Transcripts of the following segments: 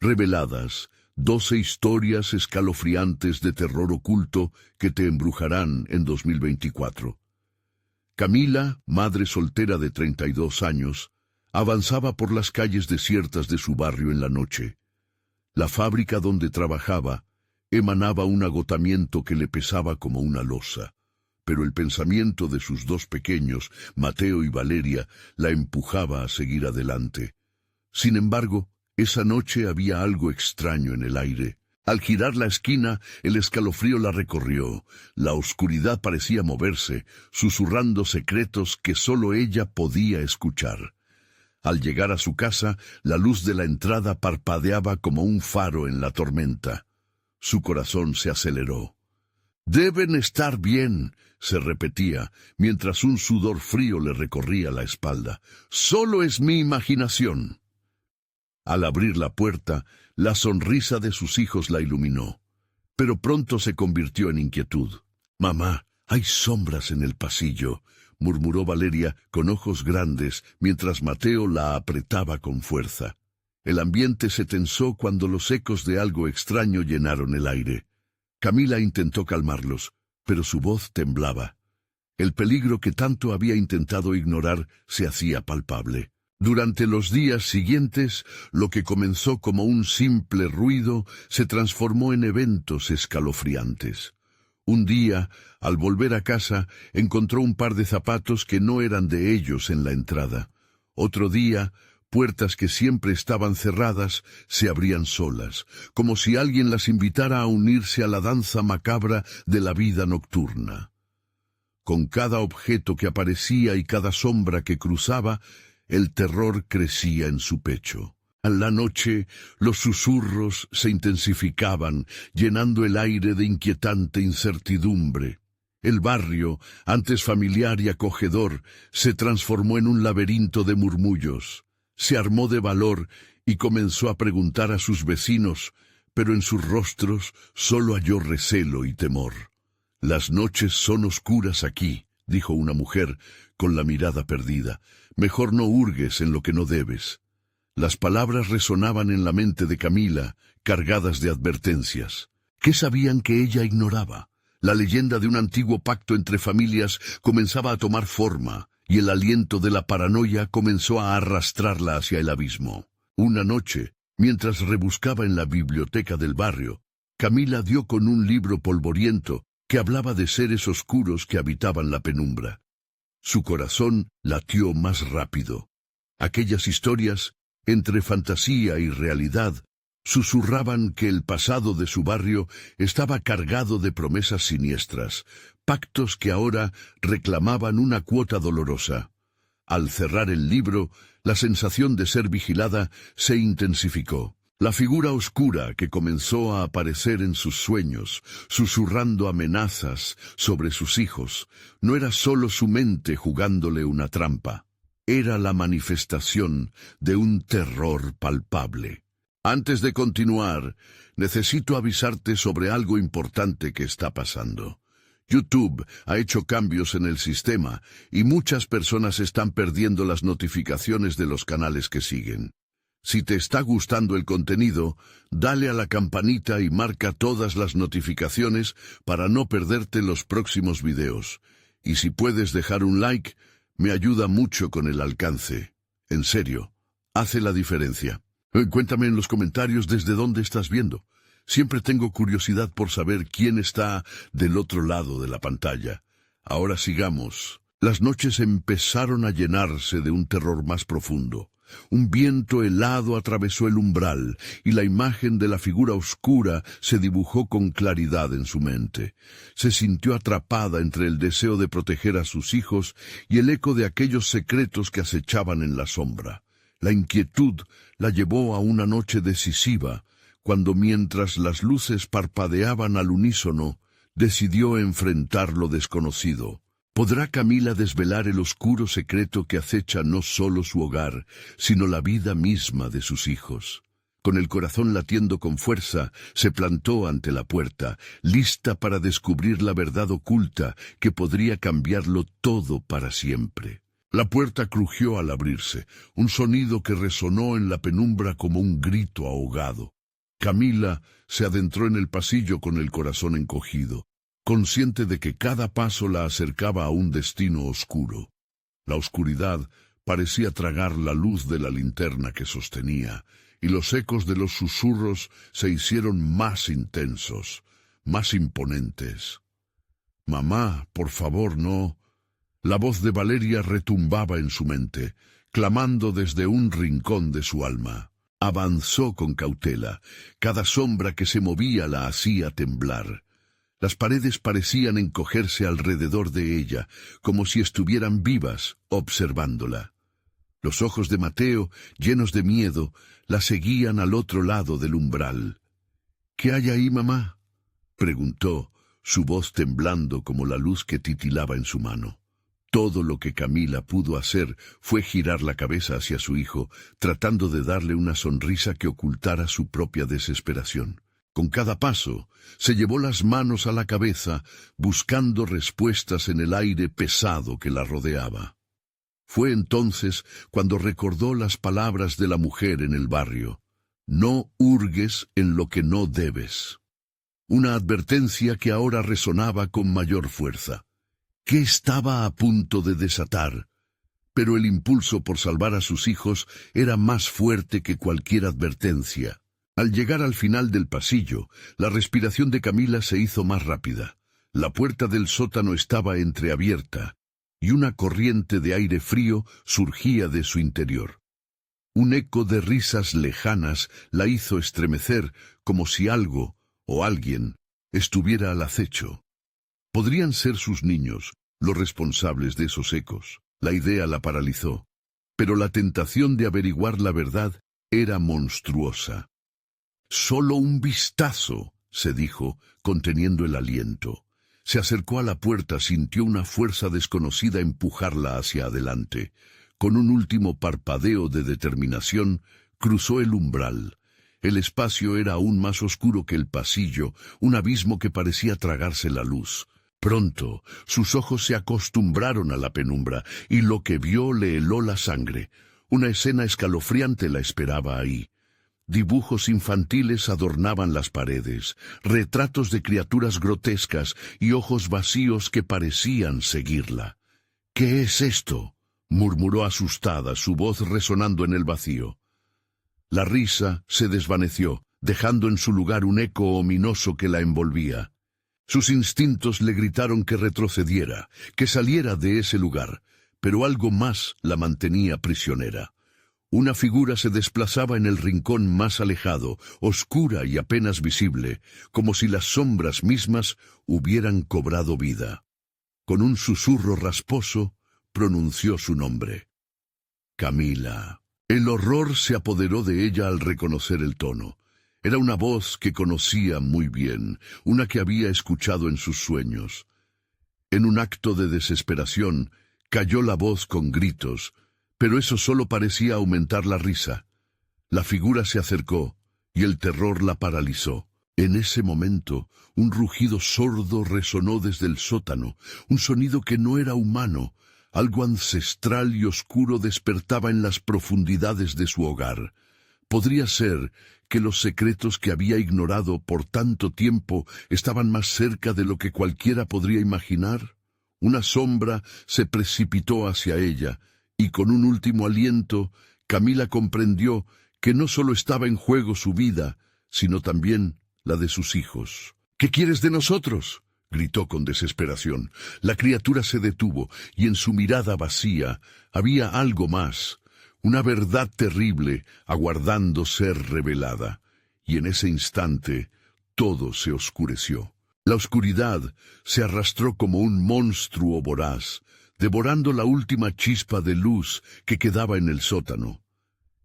Reveladas, 12 historias escalofriantes de terror oculto que te embrujarán en 2024. Camila, madre soltera de 32 años, avanzaba por las calles desiertas de su barrio en la noche. La fábrica donde trabajaba emanaba un agotamiento que le pesaba como una losa, pero el pensamiento de sus dos pequeños, Mateo y Valeria, la empujaba a seguir adelante. Sin embargo, esa noche había algo extraño en el aire. Al girar la esquina, el escalofrío la recorrió. La oscuridad parecía moverse, susurrando secretos que solo ella podía escuchar. Al llegar a su casa, la luz de la entrada parpadeaba como un faro en la tormenta. Su corazón se aceleró. «Deben estar bien», se repetía, mientras un sudor frío le recorría la espalda. «Solo es mi imaginación». Al abrir la puerta, la sonrisa de sus hijos la iluminó, pero pronto se convirtió en inquietud. «Mamá, hay sombras en el pasillo», murmuró Valeria con ojos grandes mientras Mateo la apretaba con fuerza. El ambiente se tensó cuando los ecos de algo extraño llenaron el aire. Camila intentó calmarlos, pero su voz temblaba. El peligro que tanto había intentado ignorar se hacía palpable. Durante los días siguientes, lo que comenzó como un simple ruido se transformó en eventos escalofriantes. Un día, al volver a casa, encontró un par de zapatos que no eran de ellos en la entrada. Otro día, puertas que siempre estaban cerradas se abrían solas, como si alguien las invitara a unirse a la danza macabra de la vida nocturna. Con cada objeto que aparecía y cada sombra que cruzaba, el terror crecía en su pecho. A la noche, los susurros se intensificaban, llenando el aire de inquietante incertidumbre. El barrio, antes familiar y acogedor, se transformó en un laberinto de murmullos. Se armó de valor y comenzó a preguntar a sus vecinos, pero en sus rostros solo halló recelo y temor. «Las noches son oscuras aquí», dijo una mujer con la mirada perdida. «Mejor no hurgues en lo que no debes». Las palabras resonaban en la mente de Camila, cargadas de advertencias. ¿Qué sabían que ella ignoraba? La leyenda de un antiguo pacto entre familias comenzaba a tomar forma, y el aliento de la paranoia comenzó a arrastrarla hacia el abismo. Una noche, mientras rebuscaba en la biblioteca del barrio, Camila dio con un libro polvoriento que hablaba de seres oscuros que habitaban la penumbra. Su corazón latió más rápido. Aquellas historias, entre fantasía y realidad, susurraban que el pasado de su barrio estaba cargado de promesas siniestras, pactos que ahora reclamaban una cuota dolorosa. Al cerrar el libro, la sensación de ser vigilada se intensificó. La figura oscura que comenzó a aparecer en sus sueños, susurrando amenazas sobre sus hijos, no era solo su mente jugándole una trampa. Era la manifestación de un terror palpable. Antes de continuar, necesito avisarte sobre algo importante que está pasando. YouTube ha hecho cambios en el sistema y muchas personas están perdiendo las notificaciones de los canales que siguen. Si te está gustando el contenido, dale a la campanita y marca todas las notificaciones para no perderte los próximos videos. Y si puedes dejar un like, me ayuda mucho con el alcance. En serio, hace la diferencia. Cuéntame en los comentarios desde dónde estás viendo. Siempre tengo curiosidad por saber quién está del otro lado de la pantalla. Ahora sigamos. Las noches empezaron a llenarse de un terror más profundo. Un viento helado atravesó el umbral y la imagen de la figura oscura se dibujó con claridad en su mente. Se sintió atrapada entre el deseo de proteger a sus hijos y el eco de aquellos secretos que acechaban en la sombra. La inquietud la llevó a una noche decisiva, cuando mientras las luces parpadeaban al unísono, decidió enfrentar lo desconocido. ¿Podrá Camila desvelar el oscuro secreto que acecha no solo su hogar, sino la vida misma de sus hijos? Con el corazón latiendo con fuerza, se plantó ante la puerta, lista para descubrir la verdad oculta que podría cambiarlo todo para siempre. La puerta crujió al abrirse, un sonido que resonó en la penumbra como un grito ahogado. Camila se adentró en el pasillo con el corazón encogido, consciente de que cada paso la acercaba a un destino oscuro. La oscuridad parecía tragar la luz de la linterna que sostenía, y los ecos de los susurros se hicieron más intensos, más imponentes. «Mamá, por favor, no». La voz de Valeria retumbaba en su mente, clamando desde un rincón de su alma. Avanzó con cautela. Cada sombra que se movía la hacía temblar. Las paredes parecían encogerse alrededor de ella, como si estuvieran vivas, observándola. Los ojos de Mateo, llenos de miedo, la seguían al otro lado del umbral. «¿Qué hay ahí, mamá?», preguntó, su voz temblando como la luz que titilaba en su mano. Todo lo que Camila pudo hacer fue girar la cabeza hacia su hijo, tratando de darle una sonrisa que ocultara su propia desesperación. Con cada paso, se llevó las manos a la cabeza, buscando respuestas en el aire pesado que la rodeaba. Fue entonces cuando recordó las palabras de la mujer en el barrio. «No hurgues en lo que no debes». Una advertencia que ahora resonaba con mayor fuerza. ¿Qué estaba a punto de desatar? Pero el impulso por salvar a sus hijos era más fuerte que cualquier advertencia. Al llegar al final del pasillo, la respiración de Camila se hizo más rápida. La puerta del sótano estaba entreabierta, y una corriente de aire frío surgía de su interior. Un eco de risas lejanas la hizo estremecer como si algo o alguien estuviera al acecho. Podrían ser sus niños los responsables de esos ecos. La idea la paralizó, pero la tentación de averiguar la verdad era monstruosa. «Solo un vistazo», se dijo, conteniendo el aliento. Se acercó a la puerta, sintió una fuerza desconocida empujarla hacia adelante. Con un último parpadeo de determinación, cruzó el umbral. El espacio era aún más oscuro que el pasillo, un abismo que parecía tragarse la luz. Pronto, sus ojos se acostumbraron a la penumbra, y lo que vio le heló la sangre. Una escena escalofriante la esperaba ahí. Dibujos infantiles adornaban las paredes, retratos de criaturas grotescas y ojos vacíos que parecían seguirla. «¿Qué es esto?», murmuró asustada, su voz resonando en el vacío. La risa se desvaneció, dejando en su lugar un eco ominoso que la envolvía. Sus instintos le gritaron que retrocediera, que saliera de ese lugar, pero algo más la mantenía prisionera. Una figura se desplazaba en el rincón más alejado, oscura y apenas visible, como si las sombras mismas hubieran cobrado vida. Con un susurro rasposo, pronunció su nombre. «Camila». El horror se apoderó de ella al reconocer el tono. Era una voz que conocía muy bien, una que había escuchado en sus sueños. En un acto de desesperación, cayó la voz con gritos, pero eso solo parecía aumentar la risa. La figura se acercó, y el terror la paralizó. En ese momento, un rugido sordo resonó desde el sótano, un sonido que no era humano. Algo ancestral y oscuro despertaba en las profundidades de su hogar. Podría ser que los secretos que había ignorado por tanto tiempo estaban más cerca de lo que cualquiera podría imaginar. Una sombra se precipitó hacia ella, y con un último aliento, Camila comprendió que no solo estaba en juego su vida, sino también la de sus hijos. «¿Qué quieres de nosotros?», gritó con desesperación. La criatura se detuvo, y en su mirada vacía había algo más, una verdad terrible aguardando ser revelada. Y en ese instante todo se oscureció. La oscuridad se arrastró como un monstruo voraz, devorando la última chispa de luz que quedaba en el sótano.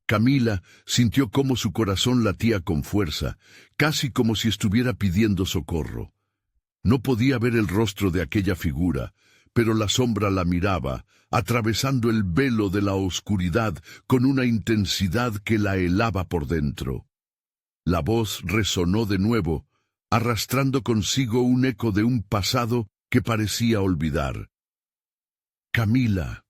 Camila sintió cómo su corazón latía con fuerza, casi como si estuviera pidiendo socorro. No podía ver el rostro de aquella figura, pero la sombra la miraba, atravesando el velo de la oscuridad con una intensidad que la helaba por dentro. La voz resonó de nuevo, arrastrando consigo un eco de un pasado que parecía olvidar. «Camila».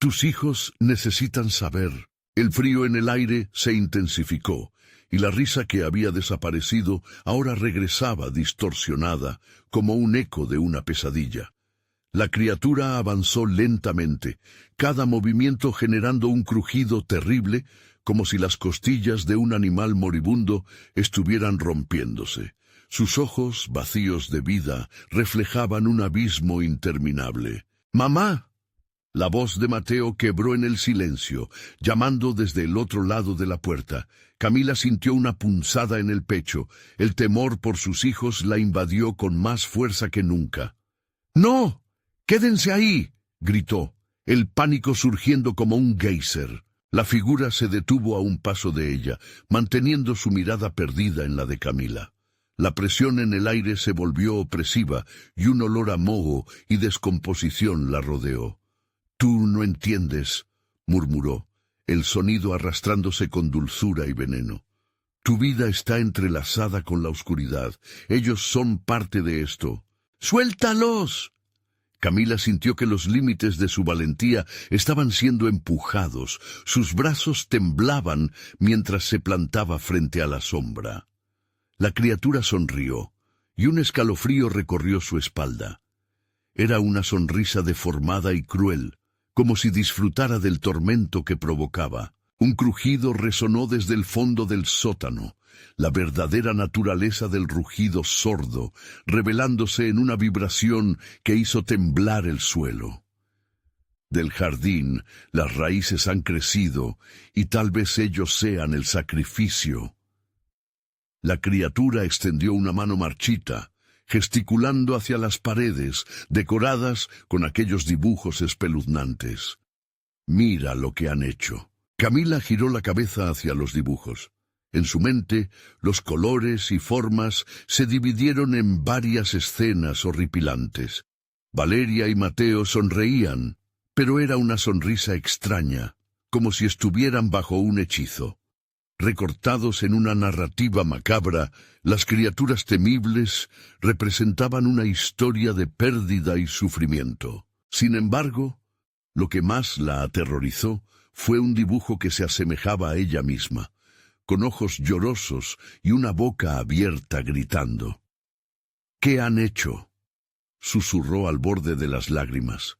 Tus hijos necesitan saber. El frío en el aire se intensificó, y la risa que había desaparecido ahora regresaba distorsionada, como un eco de una pesadilla. La criatura avanzó lentamente, cada movimiento generando un crujido terrible, como si las costillas de un animal moribundo estuvieran rompiéndose. Sus ojos, vacíos de vida, reflejaban un abismo interminable. ¡Mamá! La voz de Mateo quebró en el silencio, llamando desde el otro lado de la puerta. Camila sintió una punzada en el pecho. El temor por sus hijos la invadió con más fuerza que nunca. ¡No! ¡Quédense ahí!, gritó, el pánico surgiendo como un geyser. La figura se detuvo a un paso de ella, manteniendo su mirada perdida en la de Camila. La presión en el aire se volvió opresiva y un olor a moho y descomposición la rodeó. «Tú no entiendes», murmuró, el sonido arrastrándose con dulzura y veneno. «Tu vida está entrelazada con la oscuridad. Ellos son parte de esto». «¡Suéltalos!». Camila sintió que los límites de su valentía estaban siendo empujados. Sus brazos temblaban mientras se plantaba frente a la sombra. La criatura sonrió, y un escalofrío recorrió su espalda. Era una sonrisa deformada y cruel, como si disfrutara del tormento que provocaba. Un crujido resonó desde el fondo del sótano, la verdadera naturaleza del rugido sordo, revelándose en una vibración que hizo temblar el suelo. Del jardín, las raíces han crecido, y tal vez ellos sean el sacrificio. La criatura extendió una mano marchita, gesticulando hacia las paredes, decoradas con aquellos dibujos espeluznantes. «Mira lo que han hecho». Camila giró la cabeza hacia los dibujos. En su mente, los colores y formas se dividieron en varias escenas horripilantes. Valeria y Mateo sonreían, pero era una sonrisa extraña, como si estuvieran bajo un hechizo. Recortados en una narrativa macabra, las criaturas temibles representaban una historia de pérdida y sufrimiento. Sin embargo, lo que más la aterrorizó fue un dibujo que se asemejaba a ella misma, con ojos llorosos y una boca abierta gritando. «¿Qué han hecho?», susurró al borde de las lágrimas.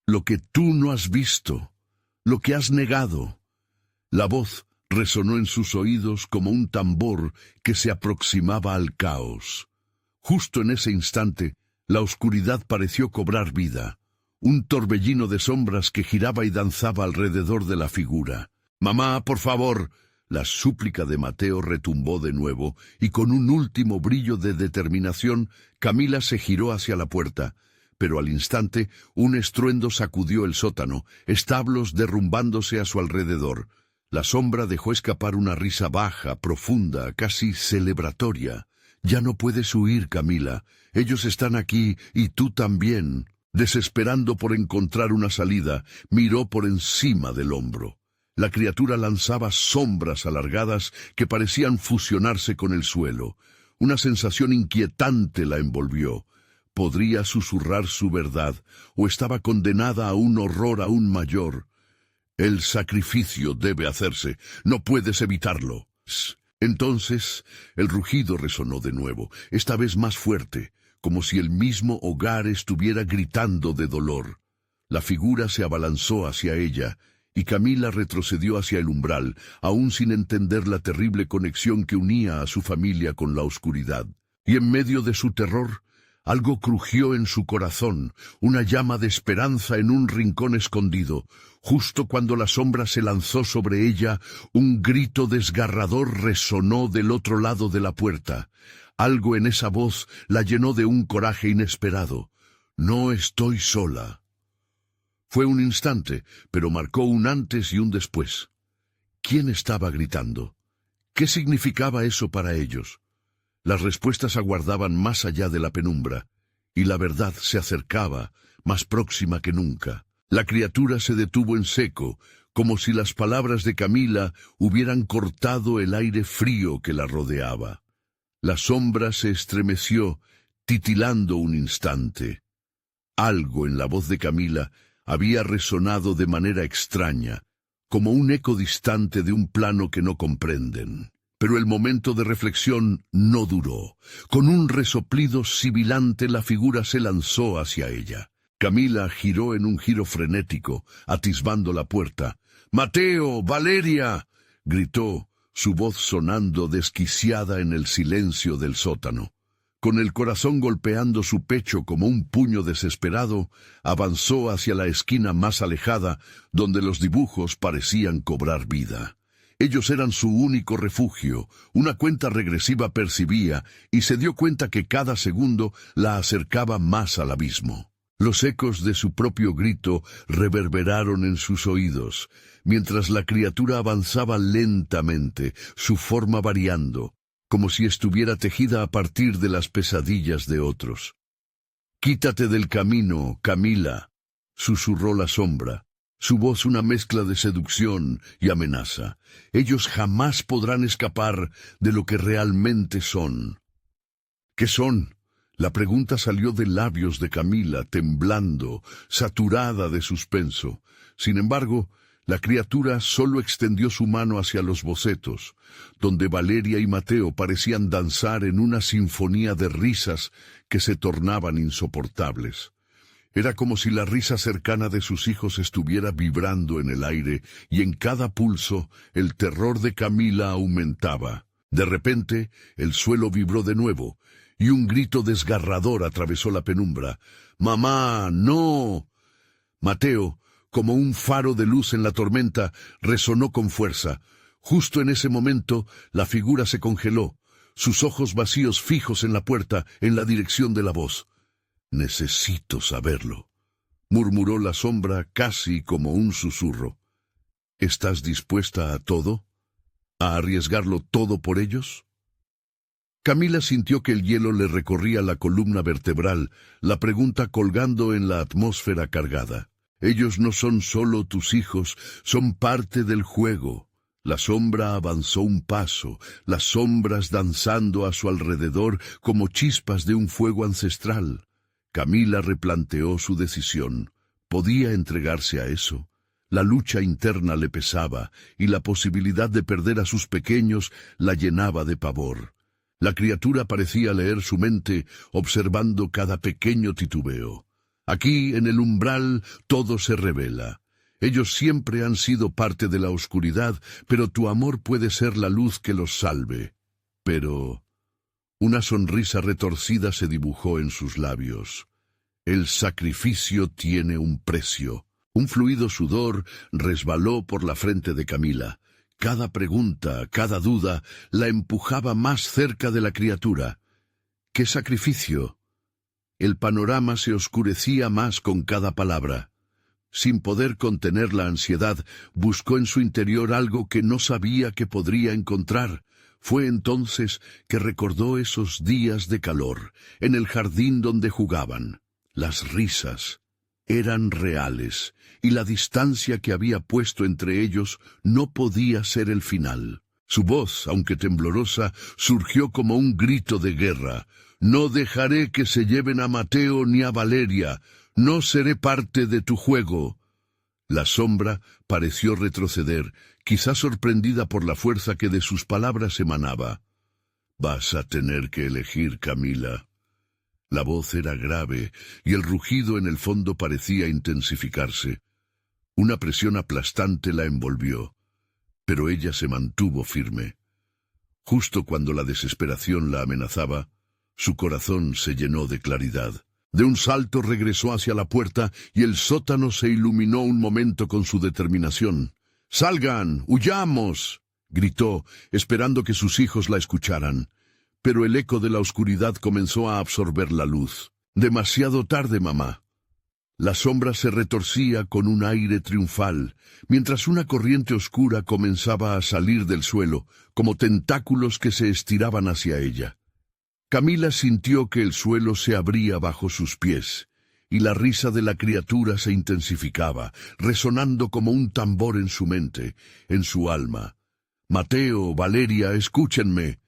«Lo que tú no has visto, lo que has negado». La voz resonó en sus oídos como un tambor que se aproximaba al caos. Justo en ese instante, la oscuridad pareció cobrar vida, un torbellino de sombras que giraba y danzaba alrededor de la figura. «Mamá, por favor». La súplica de Mateo retumbó de nuevo, y con un último brillo de determinación, Camila se giró hacia la puerta. Pero al instante, un estruendo sacudió el sótano, establos derrumbándose a su alrededor. La sombra dejó escapar una risa baja, profunda, casi celebratoria. «Ya no puedes huir, Camila. Ellos están aquí, y tú también». Desesperando por encontrar una salida, miró por encima del hombro. La criatura lanzaba sombras alargadas que parecían fusionarse con el suelo. Una sensación inquietante la envolvió. Podría susurrar su verdad, o estaba condenada a un horror aún mayor. «El sacrificio debe hacerse, no puedes evitarlo». Entonces el rugido resonó de nuevo, esta vez más fuerte, como si el mismo hogar estuviera gritando de dolor. La figura se abalanzó hacia ella, y Camila retrocedió hacia el umbral, aún sin entender la terrible conexión que unía a su familia con la oscuridad. Y en medio de su terror, algo crujió en su corazón, una llama de esperanza en un rincón escondido. Justo cuando la sombra se lanzó sobre ella, un grito desgarrador resonó del otro lado de la puerta. Algo en esa voz la llenó de un coraje inesperado. «No estoy sola». Fue un instante, pero marcó un antes y un después. ¿Quién estaba gritando? ¿Qué significaba eso para ellos? Las respuestas aguardaban más allá de la penumbra, y la verdad se acercaba, más próxima que nunca. La criatura se detuvo en seco, como si las palabras de Camila hubieran cortado el aire frío que la rodeaba. La sombra se estremeció, titilando un instante. Algo en la voz de Camila había resonado de manera extraña, como un eco distante de un plano que no comprenden. Pero el momento de reflexión no duró. Con un resoplido sibilante la figura se lanzó hacia ella. Camila giró en un giro frenético, atisbando la puerta. «¡Mateo! ¡Valeria!», gritó, su voz sonando desquiciada en el silencio del sótano. Con el corazón golpeando su pecho como un puño desesperado, avanzó hacia la esquina más alejada, donde los dibujos parecían cobrar vida. Ellos eran su único refugio, una cuenta regresiva percibía, y se dio cuenta que cada segundo la acercaba más al abismo. Los ecos de su propio grito reverberaron en sus oídos, mientras la criatura avanzaba lentamente, su forma variando, como si estuviera tejida a partir de las pesadillas de otros. «Quítate del camino, Camila», susurró la sombra, su voz una mezcla de seducción y amenaza. «Ellos jamás podrán escapar de lo que realmente son». «¿Qué son?». La pregunta salió de labios de Camila, temblando, saturada de suspenso. Sin embargo, la criatura solo extendió su mano hacia los bocetos, donde Valeria y Mateo parecían danzar en una sinfonía de risas que se tornaban insoportables. Era como si la risa cercana de sus hijos estuviera vibrando en el aire, y en cada pulso el terror de Camila aumentaba. De repente, el suelo vibró de nuevo, y un grito desgarrador atravesó la penumbra. «¡Mamá, no!». Mateo, como un faro de luz en la tormenta, resonó con fuerza. Justo en ese momento, la figura se congeló, sus ojos vacíos fijos en la puerta, en la dirección de la voz. «Necesito saberlo», murmuró la sombra casi como un susurro. «¿Estás dispuesta a todo? ¿A arriesgarlo todo por ellos?». Camila sintió que el hielo le recorría la columna vertebral, la pregunta colgando en la atmósfera cargada. «Ellos no son solo tus hijos, son parte del juego». La sombra avanzó un paso, las sombras danzando a su alrededor como chispas de un fuego ancestral. Camila replanteó su decisión. ¿Podía entregarse a eso? La lucha interna le pesaba, y la posibilidad de perder a sus pequeños la llenaba de pavor. La criatura parecía leer su mente, observando cada pequeño titubeo. Aquí, en el umbral, todo se revela. Ellos siempre han sido parte de la oscuridad, pero tu amor puede ser la luz que los salve. Pero una sonrisa retorcida se dibujó en sus labios. El sacrificio tiene un precio. Un fluido sudor resbaló por la frente de Camila. Cada pregunta, cada duda, la empujaba más cerca de la criatura. ¿Qué sacrificio? El panorama se oscurecía más con cada palabra. Sin poder contener la ansiedad, buscó en su interior algo que no sabía que podría encontrar. Fue entonces que recordó esos días de calor, en el jardín donde jugaban. Las risas eran reales, y la distancia que había puesto entre ellos no podía ser el final. Su voz, aunque temblorosa, surgió como un grito de guerra. «No dejaré que se lleven a Mateo ni a Valeria. No seré parte de tu juego». La sombra pareció retroceder, quizá sorprendida por la fuerza que de sus palabras emanaba. «Vas a tener que elegir, Camila». La voz era grave, y el rugido en el fondo parecía intensificarse. Una presión aplastante la envolvió, pero ella se mantuvo firme. Justo cuando la desesperación la amenazaba, su corazón se llenó de claridad. De un salto regresó hacia la puerta, y el sótano se iluminó un momento con su determinación. «¡Salgan! ¡Huyamos!», gritó, esperando que sus hijos la escucharan. Pero el eco de la oscuridad comenzó a absorber la luz. «Demasiado tarde, mamá». La sombra se retorcía con un aire triunfal, mientras una corriente oscura comenzaba a salir del suelo, como tentáculos que se estiraban hacia ella. Camila sintió que el suelo se abría bajo sus pies, y la risa de la criatura se intensificaba, resonando como un tambor en su mente, en su alma. «Mateo, Valeria, escúchenme».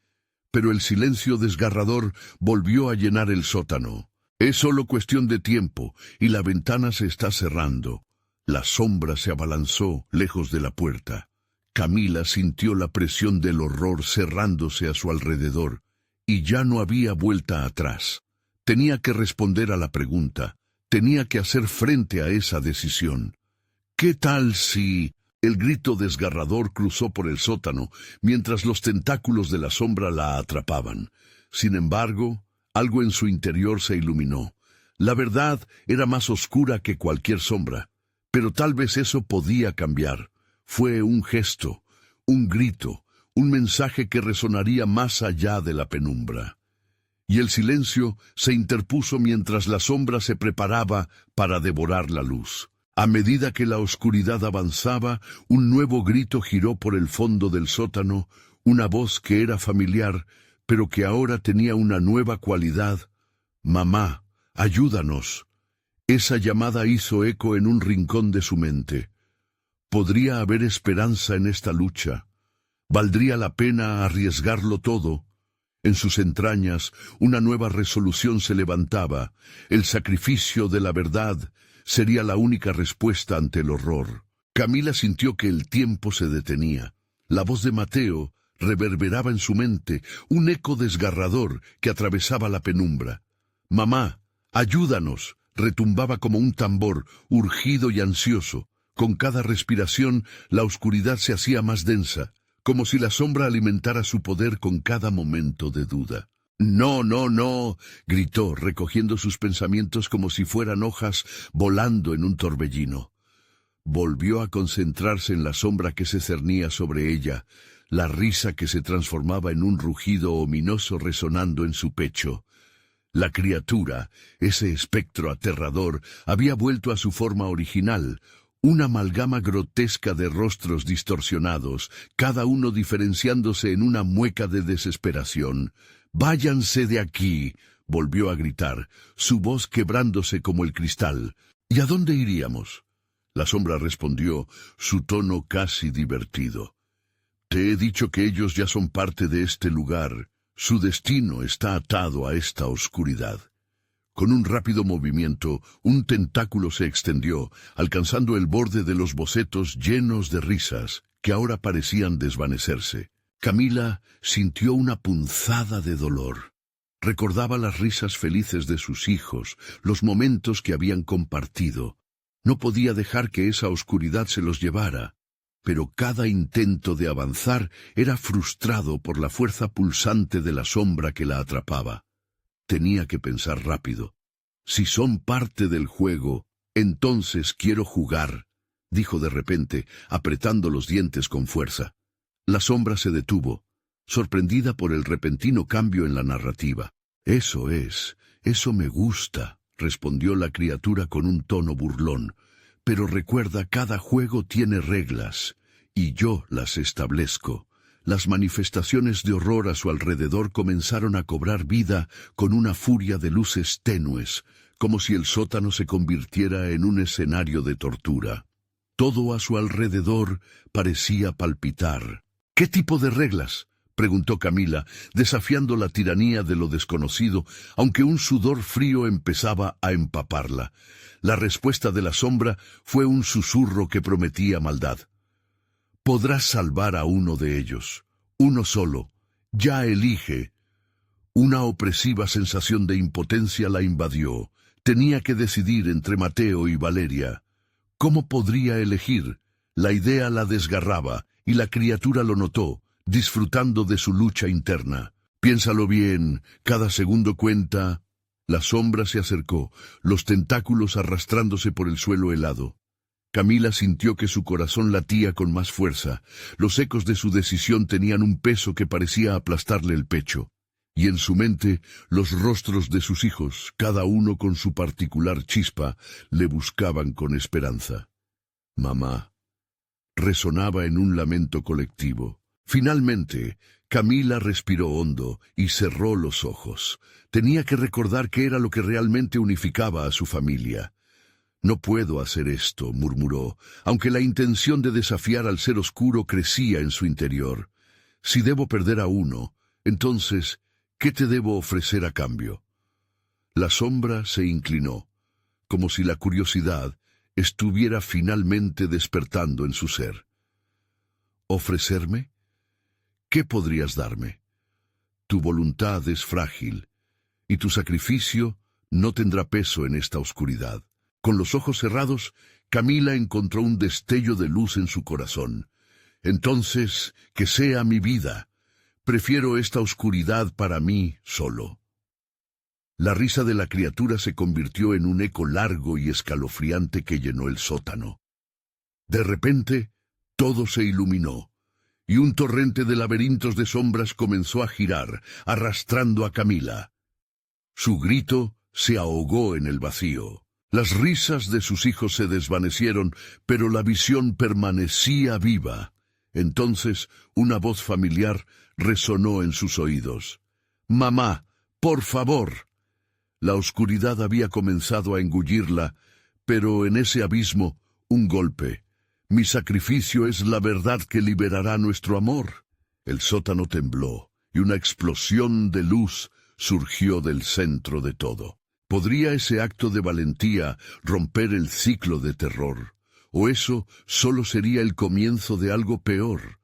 Pero el silencio desgarrador volvió a llenar el sótano. «Es solo cuestión de tiempo, y la ventana se está cerrando». La sombra se abalanzó lejos de la puerta. Camila sintió la presión del horror cerrándose a su alrededor, y ya no había vuelta atrás. Tenía que responder a la pregunta, tenía que hacer frente a esa decisión. ¿Qué tal si...? El grito desgarrador cruzó por el sótano, mientras los tentáculos de la sombra la atrapaban. Sin embargo, algo en su interior se iluminó. La verdad era más oscura que cualquier sombra, pero tal vez eso podía cambiar. Fue un gesto, un grito, un mensaje que resonaría más allá de la penumbra. Y el silencio se interpuso mientras la sombra se preparaba para devorar la luz. A medida que la oscuridad avanzaba, un nuevo grito giró por el fondo del sótano, una voz que era familiar, pero que ahora tenía una nueva cualidad. «Mamá, ayúdanos». Esa llamada hizo eco en un rincón de su mente. ¿Podría haber esperanza en esta lucha? ¿Valdría la pena arriesgarlo todo? En sus entrañas, una nueva resolución se levantaba. El sacrificio de la verdad sería la única respuesta ante el horror. Camila sintió que el tiempo se detenía. La voz de Mateo reverberaba en su mente, un eco desgarrador que atravesaba la penumbra. «Mamá, ayúdanos», retumbaba como un tambor, urgido y ansioso. Con cada respiración, la oscuridad se hacía más densa, como si la sombra alimentara su poder con cada momento de duda. «No, no, no», gritó, recogiendo sus pensamientos como si fueran hojas volando en un torbellino. Volvió a concentrarse en la sombra que se cernía sobre ella, la risa que se transformaba en un rugido ominoso resonando en su pecho. La criatura, ese espectro aterrador, había vuelto a su forma original, una amalgama grotesca de rostros distorsionados, cada uno diferenciándose en una mueca de desesperación. «Váyanse de aquí», volvió a gritar, su voz quebrándose como el cristal. «¿Y a dónde iríamos?». La sombra respondió, su tono casi divertido. «Te he dicho que ellos ya son parte de este lugar. Su destino está atado a esta oscuridad». Con un rápido movimiento, un tentáculo se extendió, alcanzando el borde de los bocetos llenos de risas, que ahora parecían desvanecerse. Camila sintió una punzada de dolor. Recordaba las risas felices de sus hijos, los momentos que habían compartido. No podía dejar que esa oscuridad se los llevara, pero cada intento de avanzar era frustrado por la fuerza pulsante de la sombra que la atrapaba. Tenía que pensar rápido. «Si son parte del juego, entonces quiero jugar», dijo de repente, apretando los dientes con fuerza. La sombra se detuvo, sorprendida por el repentino cambio en la narrativa. «Eso me gusta», respondió la criatura con un tono burlón. «Pero recuerda, cada juego tiene reglas, y yo las establezco». Las manifestaciones de horror a su alrededor comenzaron a cobrar vida con una furia de luces tenues, como si el sótano se convirtiera en un escenario de tortura. Todo a su alrededor parecía palpitar. «¿Qué tipo de reglas?», preguntó Camila, desafiando la tiranía de lo desconocido, aunque un sudor frío empezaba a empaparla. La respuesta de la sombra fue un susurro que prometía maldad. «Podrás salvar a uno de ellos, uno solo. Ya elige». Una opresiva sensación de impotencia la invadió. Tenía que decidir entre Mateo y Valeria. ¿Cómo podría elegir? La idea la desgarraba, y la criatura lo notó, disfrutando de su lucha interna. «Piénsalo bien, cada segundo cuenta». La sombra se acercó, los tentáculos arrastrándose por el suelo helado. Camila sintió que su corazón latía con más fuerza. Los ecos de su decisión tenían un peso que parecía aplastarle el pecho. Y en su mente, los rostros de sus hijos, cada uno con su particular chispa, le buscaban con esperanza. «Mamá», resonaba en un lamento colectivo. Finalmente, Camila respiró hondo y cerró los ojos. Tenía que recordar qué era lo que realmente unificaba a su familia. «No puedo hacer esto», murmuró, aunque la intención de desafiar al ser oscuro crecía en su interior. «Si debo perder a uno, entonces, ¿qué te debo ofrecer a cambio?». La sombra se inclinó, como si la curiosidad, estuviera finalmente despertando en su ser. ¿Ofrecerme? ¿Qué podrías darme? Tu voluntad es frágil, y tu sacrificio no tendrá peso en esta oscuridad. Con los ojos cerrados, Camila encontró un destello de luz en su corazón. Entonces, que sea mi vida. Prefiero esta oscuridad para mí solo. La risa de la criatura se convirtió en un eco largo y escalofriante que llenó el sótano. De repente, todo se iluminó, y un torrente de laberintos de sombras comenzó a girar, arrastrando a Camila. Su grito se ahogó en el vacío. Las risas de sus hijos se desvanecieron, pero la visión permanecía viva. Entonces, una voz familiar resonó en sus oídos. «Mamá, por favor». La oscuridad había comenzado a engullirla, pero en ese abismo, un golpe. «Mi sacrificio es la verdad que liberará nuestro amor». El sótano tembló, y una explosión de luz surgió del centro de todo. ¿Podría ese acto de valentía romper el ciclo de terror? ¿O eso solo sería el comienzo de algo peor?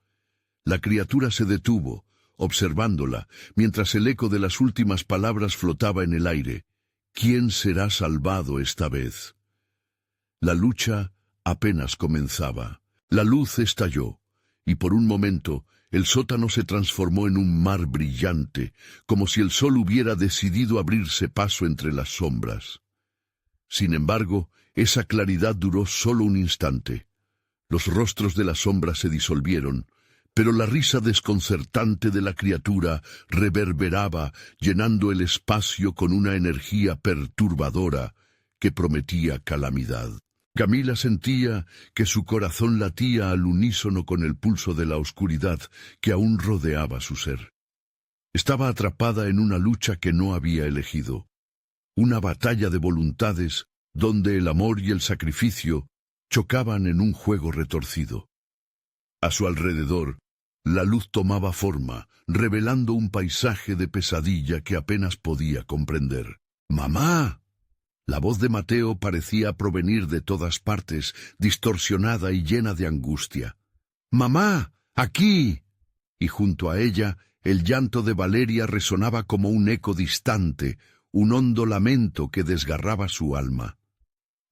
La criatura se detuvo, observándola, mientras el eco de las últimas palabras flotaba en el aire. ¿Quién será salvado esta vez? La lucha apenas comenzaba. La luz estalló, y por un momento el sótano se transformó en un mar brillante, como si el sol hubiera decidido abrirse paso entre las sombras. Sin embargo, esa claridad duró solo un instante. Los rostros de las sombras se disolvieron, pero la risa desconcertante de la criatura reverberaba, llenando el espacio con una energía perturbadora que prometía calamidad. Camila sentía que su corazón latía al unísono con el pulso de la oscuridad que aún rodeaba su ser. Estaba atrapada en una lucha que no había elegido, una batalla de voluntades donde el amor y el sacrificio chocaban en un juego retorcido. A su alrededor, la luz tomaba forma, revelando un paisaje de pesadilla que apenas podía comprender. ¡Mamá! La voz de Mateo parecía provenir de todas partes, distorsionada y llena de angustia. «¡Mamá! ¡Aquí!» Y junto a ella, el llanto de Valeria resonaba como un eco distante, un hondo lamento que desgarraba su alma.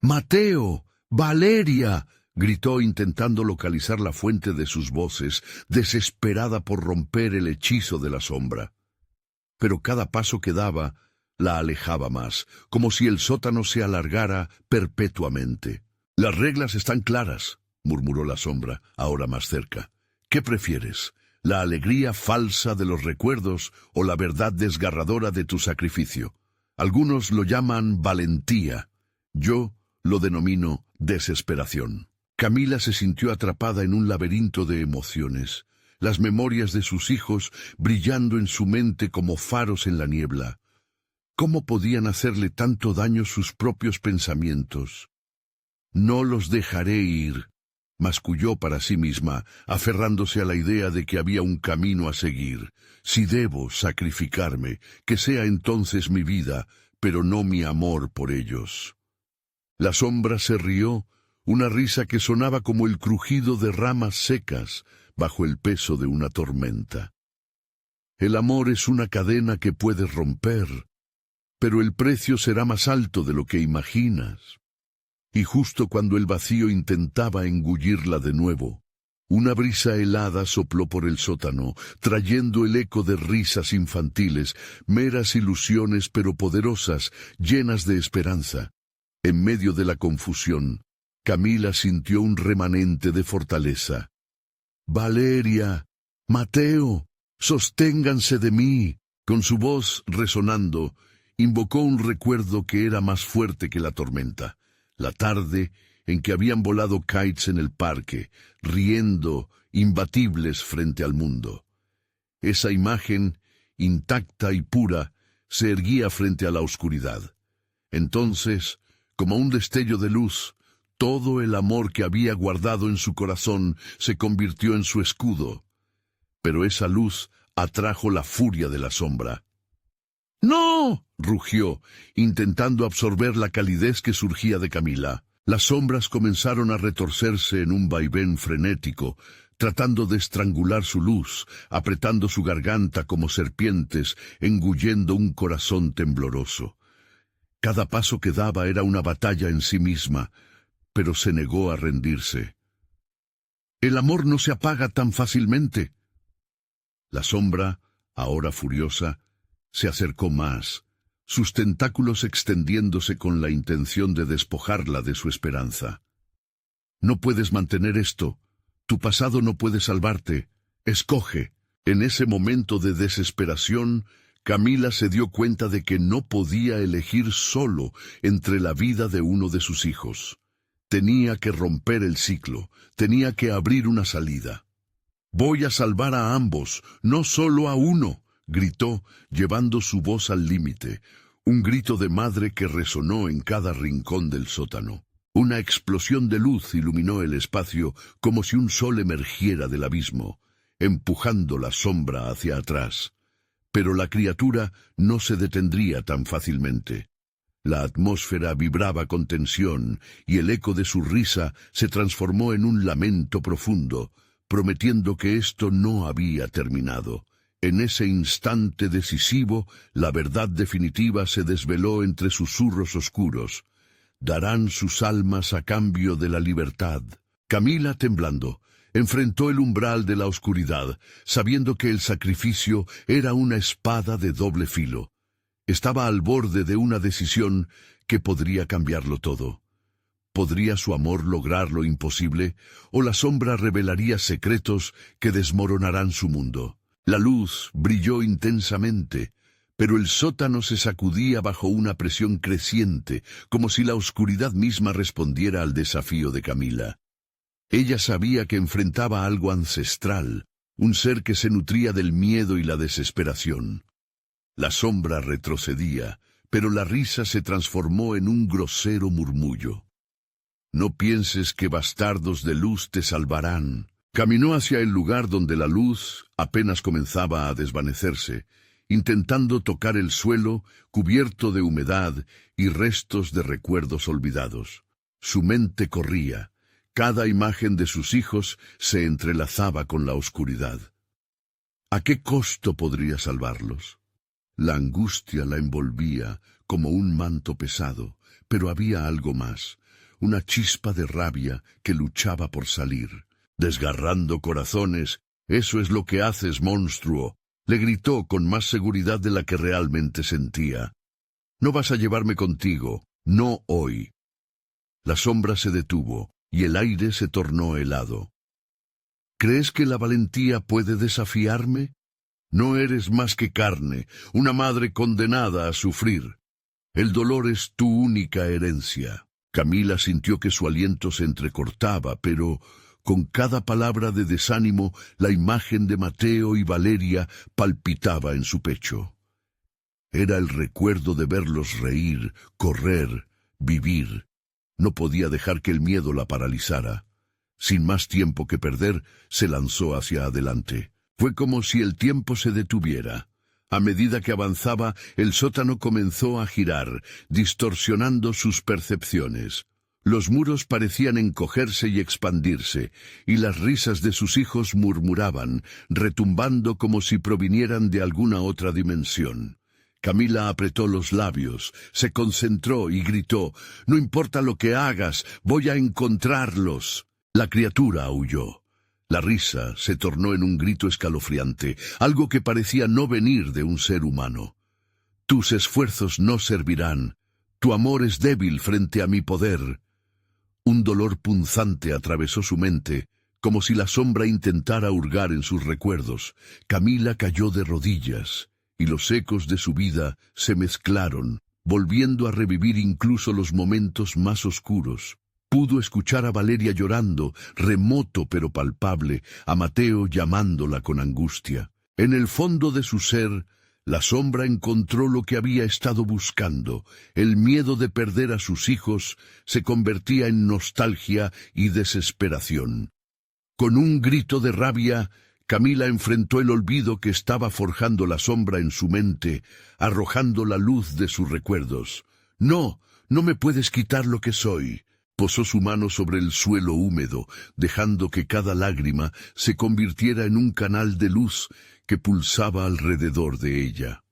«¡Mateo! ¡Valeria!», gritó intentando localizar la fuente de sus voces, desesperada por romper el hechizo de la sombra. Pero cada paso que daba la alejaba más, como si el sótano se alargara perpetuamente. «Las reglas están claras», murmuró la sombra, ahora más cerca. «¿Qué prefieres? ¿La alegría falsa de los recuerdos o la verdad desgarradora de tu sacrificio? Algunos lo llaman valentía. Yo lo denomino desesperación». Camila se sintió atrapada en un laberinto de emociones, las memorias de sus hijos brillando en su mente como faros en la niebla. ¿Cómo podían hacerle tanto daño sus propios pensamientos? «No los dejaré ir», masculló para sí misma, aferrándose a la idea de que había un camino a seguir. «Si debo sacrificarme, que sea entonces mi vida, pero no mi amor por ellos». La sombra se rió, una risa que sonaba como el crujido de ramas secas bajo el peso de una tormenta. «El amor es una cadena que puedes romper, pero el precio será más alto de lo que imaginas». Y justo cuando el vacío intentaba engullirla de nuevo, una brisa helada sopló por el sótano, trayendo el eco de risas infantiles, meras ilusiones pero poderosas, llenas de esperanza. En medio de la confusión, Camila sintió un remanente de fortaleza. «Valeria, Mateo, sosténganse de mí». Con su voz resonando, invocó un recuerdo que era más fuerte que la tormenta. La tarde en que habían volado kites en el parque, riendo, imbatibles frente al mundo. Esa imagen, intacta y pura, se erguía frente a la oscuridad. Entonces, como un destello de luz, todo el amor que había guardado en su corazón se convirtió en su escudo. Pero esa luz atrajo la furia de la sombra. «¡No!», rugió, intentando absorber la calidez que surgía de Camila. Las sombras comenzaron a retorcerse en un vaivén frenético, tratando de estrangular su luz, apretando su garganta como serpientes, engullendo un corazón tembloroso. Cada paso que daba era una batalla en sí misma, pero se negó a rendirse. El amor no se apaga tan fácilmente. La sombra, ahora furiosa, se acercó más, sus tentáculos extendiéndose con la intención de despojarla de su esperanza. No puedes mantener esto. Tu pasado no puede salvarte. Escoge. En ese momento de desesperación, Camila se dio cuenta de que no podía elegir solo entre la vida de uno de sus hijos. Tenía que romper el ciclo, tenía que abrir una salida. «Voy a salvar a ambos, no solo a uno», gritó, llevando su voz al límite, un grito de madre que resonó en cada rincón del sótano. Una explosión de luz iluminó el espacio como si un sol emergiera del abismo, empujando la sombra hacia atrás. Pero la criatura no se detendría tan fácilmente. La atmósfera vibraba con tensión y el eco de su risa se transformó en un lamento profundo, prometiendo que esto no había terminado. En ese instante decisivo, la verdad definitiva se desveló entre susurros oscuros. Darán sus almas a cambio de la libertad. Camila, temblando, enfrentó el umbral de la oscuridad, sabiendo que el sacrificio era una espada de doble filo. Estaba al borde de una decisión que podría cambiarlo todo. ¿Podría su amor lograr lo imposible, o la sombra revelaría secretos que desmoronarán su mundo? La luz brilló intensamente, pero el sótano se sacudía bajo una presión creciente, como si la oscuridad misma respondiera al desafío de Camila. Ella sabía que enfrentaba algo ancestral, un ser que se nutría del miedo y la desesperación. La sombra retrocedía, pero la risa se transformó en un grosero murmullo. «No pienses que bastardos de luz te salvarán». Caminó hacia el lugar donde la luz apenas comenzaba a desvanecerse, intentando tocar el suelo cubierto de humedad y restos de recuerdos olvidados. Su mente corría. Cada imagen de sus hijos se entrelazaba con la oscuridad. ¿A qué costo podría salvarlos? La angustia la envolvía como un manto pesado, pero había algo más, una chispa de rabia que luchaba por salir. «Desgarrando corazones, eso es lo que haces, monstruo», le gritó con más seguridad de la que realmente sentía. «No vas a llevarme contigo, no hoy». La sombra se detuvo y el aire se tornó helado. «¿Crees que la valentía puede desafiarme? No eres más que carne, una madre condenada a sufrir. El dolor es tu única herencia». Camila sintió que su aliento se entrecortaba, pero con cada palabra de desánimo, la imagen de Mateo y Valeria palpitaba en su pecho. Era el recuerdo de verlos reír, correr, vivir. No podía dejar que el miedo la paralizara. Sin más tiempo que perder, se lanzó hacia adelante. Fue como si el tiempo se detuviera. A medida que avanzaba, el sótano comenzó a girar, distorsionando sus percepciones. Los muros parecían encogerse y expandirse, y las risas de sus hijos murmuraban, retumbando como si provinieran de alguna otra dimensión. Camila apretó los labios, se concentró y gritó: «No importa lo que hagas, voy a encontrarlos». La criatura aulló. La risa se tornó en un grito escalofriante, algo que parecía no venir de un ser humano. «Tus esfuerzos no servirán. Tu amor es débil frente a mi poder». Un dolor punzante atravesó su mente, como si la sombra intentara hurgar en sus recuerdos. Camila cayó de rodillas, y los ecos de su vida se mezclaron, volviendo a revivir incluso los momentos más oscuros. Pudo escuchar a Valeria llorando, remoto pero palpable, a Mateo llamándola con angustia. En el fondo de su ser, la sombra encontró lo que había estado buscando. El miedo de perder a sus hijos se convertía en nostalgia y desesperación. Con un grito de rabia, Camila enfrentó el olvido que estaba forjando la sombra en su mente, arrojando la luz de sus recuerdos. «No, no me puedes quitar lo que soy». Posó su mano sobre el suelo húmedo, dejando que cada lágrima se convirtiera en un canal de luz que pulsaba alrededor de ella.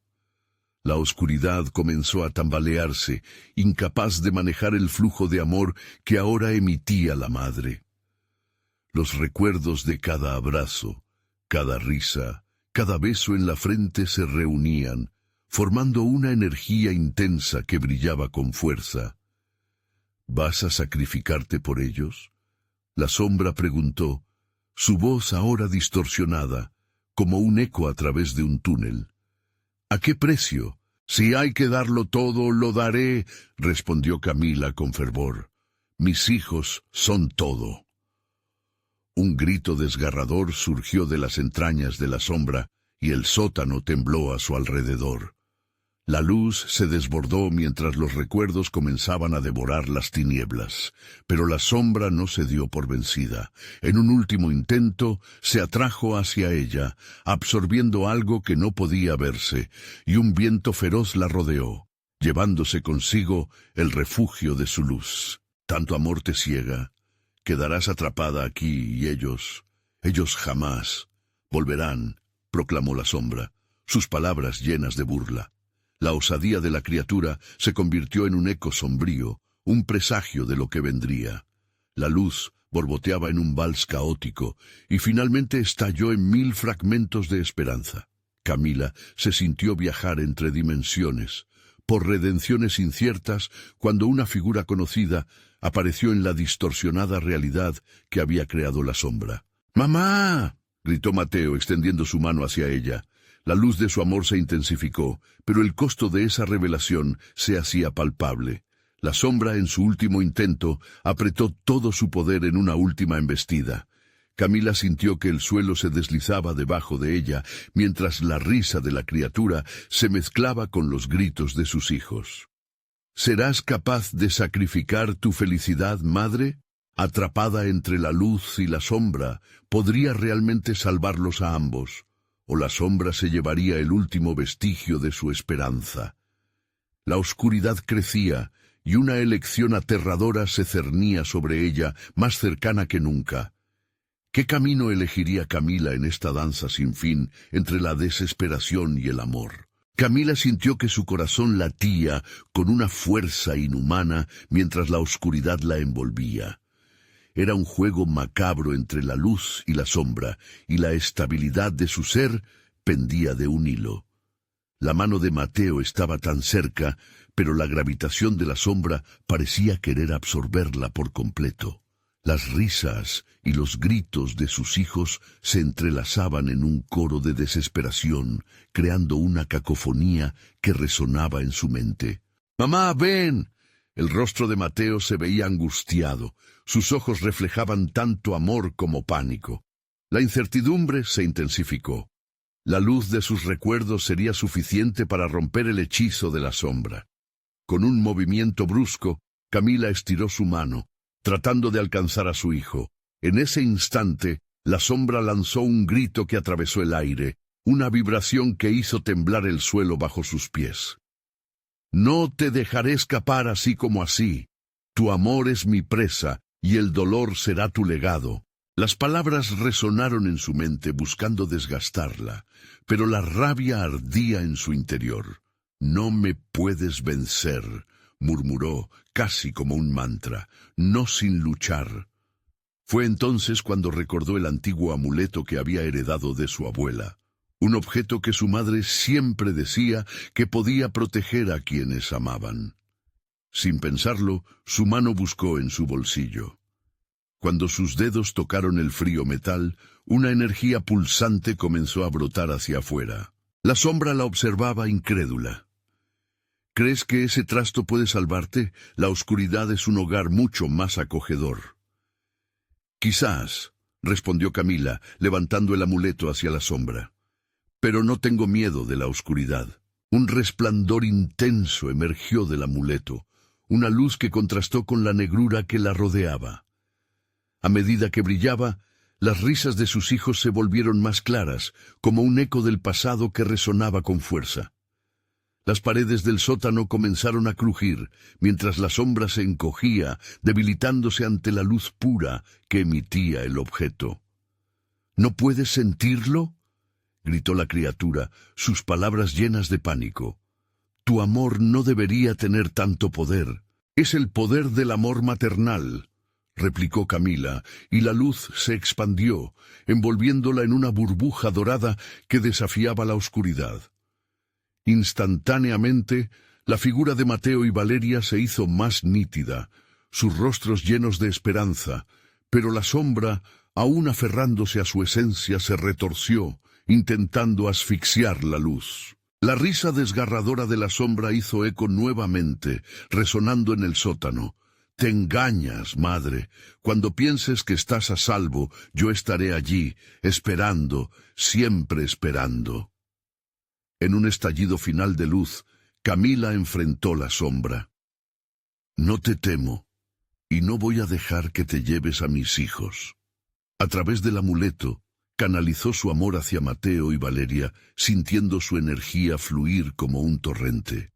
La oscuridad comenzó a tambalearse, incapaz de manejar el flujo de amor que ahora emitía la madre. Los recuerdos de cada abrazo, cada risa, cada beso en la frente se reunían, formando una energía intensa que brillaba con fuerza. ¿Vas a sacrificarte por ellos? La sombra preguntó, su voz ahora distorsionada, como un eco a través de un túnel. ¿A qué precio? Si hay que darlo todo, lo daré, respondió Camila con fervor. Mis hijos son todo. Un grito desgarrador surgió de las entrañas de la sombra, y el sótano tembló a su alrededor. La luz se desbordó mientras los recuerdos comenzaban a devorar las tinieblas, pero la sombra no se dio por vencida. En un último intento, se atrajo hacia ella, absorbiendo algo que no podía verse, y un viento feroz la rodeó, llevándose consigo el refugio de su luz. Tanto amor te ciega, quedarás atrapada aquí y ellos jamás volverán, proclamó la sombra, sus palabras llenas de burla. La osadía de la criatura se convirtió en un eco sombrío, un presagio de lo que vendría. La luz borboteaba en un vals caótico y finalmente estalló en 1000 fragmentos de esperanza. Camila se sintió viajar entre dimensiones, por redenciones inciertas, cuando una figura conocida apareció en la distorsionada realidad que había creado la sombra. ¡Mamá!, gritó Mateo, extendiendo su mano hacia ella. La luz de su amor se intensificó, pero el costo de esa revelación se hacía palpable. La sombra, en su último intento, apretó todo su poder en una última embestida. Camila sintió que el suelo se deslizaba debajo de ella, mientras la risa de la criatura se mezclaba con los gritos de sus hijos. ¿Serás capaz de sacrificar tu felicidad, madre? Atrapada entre la luz y la sombra, ¿podría realmente salvarlos a ambos? ¿O la sombra se llevaría el último vestigio de su esperanza? La oscuridad crecía, y una elección aterradora se cernía sobre ella, más cercana que nunca. ¿Qué camino elegiría Camila en esta danza sin fin entre la desesperación y el amor? Camila sintió que su corazón latía con una fuerza inhumana mientras la oscuridad la envolvía. Era un juego macabro entre la luz y la sombra, y la estabilidad de su ser pendía de un hilo. La mano de Mateo estaba tan cerca, pero la gravitación de la sombra parecía querer absorberla por completo. Las risas y los gritos de sus hijos se entrelazaban en un coro de desesperación, creando una cacofonía que resonaba en su mente. «¡Mamá, ven!». El rostro de Mateo se veía angustiado. Sus ojos reflejaban tanto amor como pánico. La incertidumbre se intensificó. La luz de sus recuerdos sería suficiente para romper el hechizo de la sombra. Con un movimiento brusco, Camila estiró su mano, tratando de alcanzar a su hijo. En ese instante, la sombra lanzó un grito que atravesó el aire, una vibración que hizo temblar el suelo bajo sus pies. «No te dejaré escapar así como así. Tu amor es mi presa, y el dolor será tu legado». Las palabras resonaron en su mente buscando desgastarla, pero la rabia ardía en su interior. «No me puedes vencer», murmuró, casi como un mantra, «no sin luchar». Fue entonces cuando recordó el antiguo amuleto que había heredado de su abuela. Un objeto que su madre siempre decía que podía proteger a quienes amaban. Sin pensarlo, su mano buscó en su bolsillo. Cuando sus dedos tocaron el frío metal, una energía pulsante comenzó a brotar hacia afuera. La sombra la observaba incrédula. «¿Crees que ese trasto puede salvarte? La oscuridad es un hogar mucho más acogedor». «Quizás», respondió Camila, levantando el amuleto hacia la sombra. «Pero no tengo miedo de la oscuridad». Un resplandor intenso emergió del amuleto, una luz que contrastó con la negrura que la rodeaba. A medida que brillaba, las risas de sus hijos se volvieron más claras, como un eco del pasado que resonaba con fuerza. Las paredes del sótano comenzaron a crujir, mientras la sombra se encogía, debilitándose ante la luz pura que emitía el objeto. ¿No puedes sentirlo?, gritó la criatura, sus palabras llenas de pánico. Tu amor no debería tener tanto poder. Es el poder del amor maternal, replicó Camila, y la luz se expandió, envolviéndola en una burbuja dorada que desafiaba la oscuridad. Instantáneamente, la figura de Mateo y Valeria se hizo más nítida, sus rostros llenos de esperanza, pero la sombra, aún aferrándose a su esencia, se retorció, intentando asfixiar la luz. La risa desgarradora de la sombra hizo eco nuevamente, resonando en el sótano. Te engañas, madre. Cuando pienses que estás a salvo, yo estaré allí, esperando, siempre esperando. En un estallido final de luz, Camila enfrentó la sombra. No te temo, y no voy a dejar que te lleves a mis hijos. A través del amuleto, canalizó su amor hacia Mateo y Valeria, sintiendo su energía fluir como un torrente.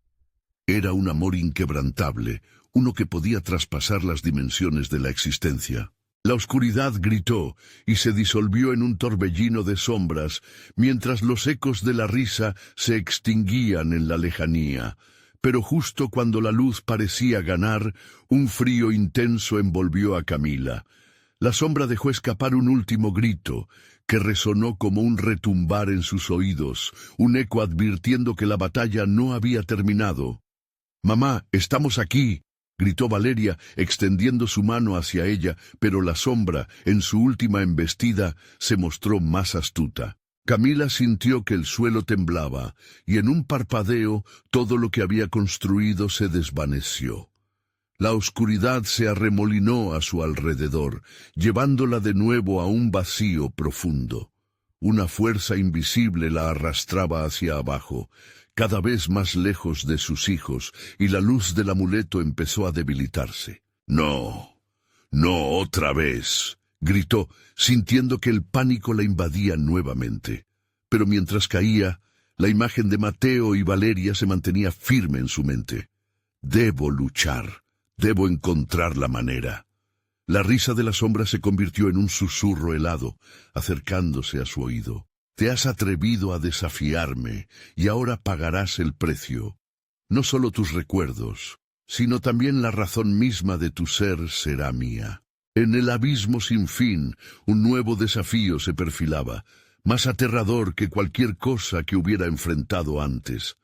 Era un amor inquebrantable, uno que podía traspasar las dimensiones de la existencia. La oscuridad gritó y se disolvió en un torbellino de sombras, mientras los ecos de la risa se extinguían en la lejanía. Pero justo cuando la luz parecía ganar, un frío intenso envolvió a Camila. La sombra dejó escapar un último grito, que resonó como un retumbar en sus oídos, un eco advirtiendo que la batalla no había terminado. «Mamá, estamos aquí», gritó Valeria, extendiendo su mano hacia ella, pero la sombra, en su última embestida, se mostró más astuta. Camila sintió que el suelo temblaba, y en un parpadeo todo lo que había construido se desvaneció. La oscuridad se arremolinó a su alrededor, llevándola de nuevo a un vacío profundo. Una fuerza invisible la arrastraba hacia abajo, cada vez más lejos de sus hijos, y la luz del amuleto empezó a debilitarse. «No, no otra vez», gritó, sintiendo que el pánico la invadía nuevamente. Pero mientras caía, la imagen de Mateo y Valeria se mantenía firme en su mente. «Debo luchar. Debo encontrar la manera». La risa de la sombra se convirtió en un susurro helado, acercándose a su oído. «Te has atrevido a desafiarme, y ahora pagarás el precio. No solo tus recuerdos, sino también la razón misma de tu ser será mía». En el abismo sin fin, un nuevo desafío se perfilaba, más aterrador que cualquier cosa que hubiera enfrentado antes.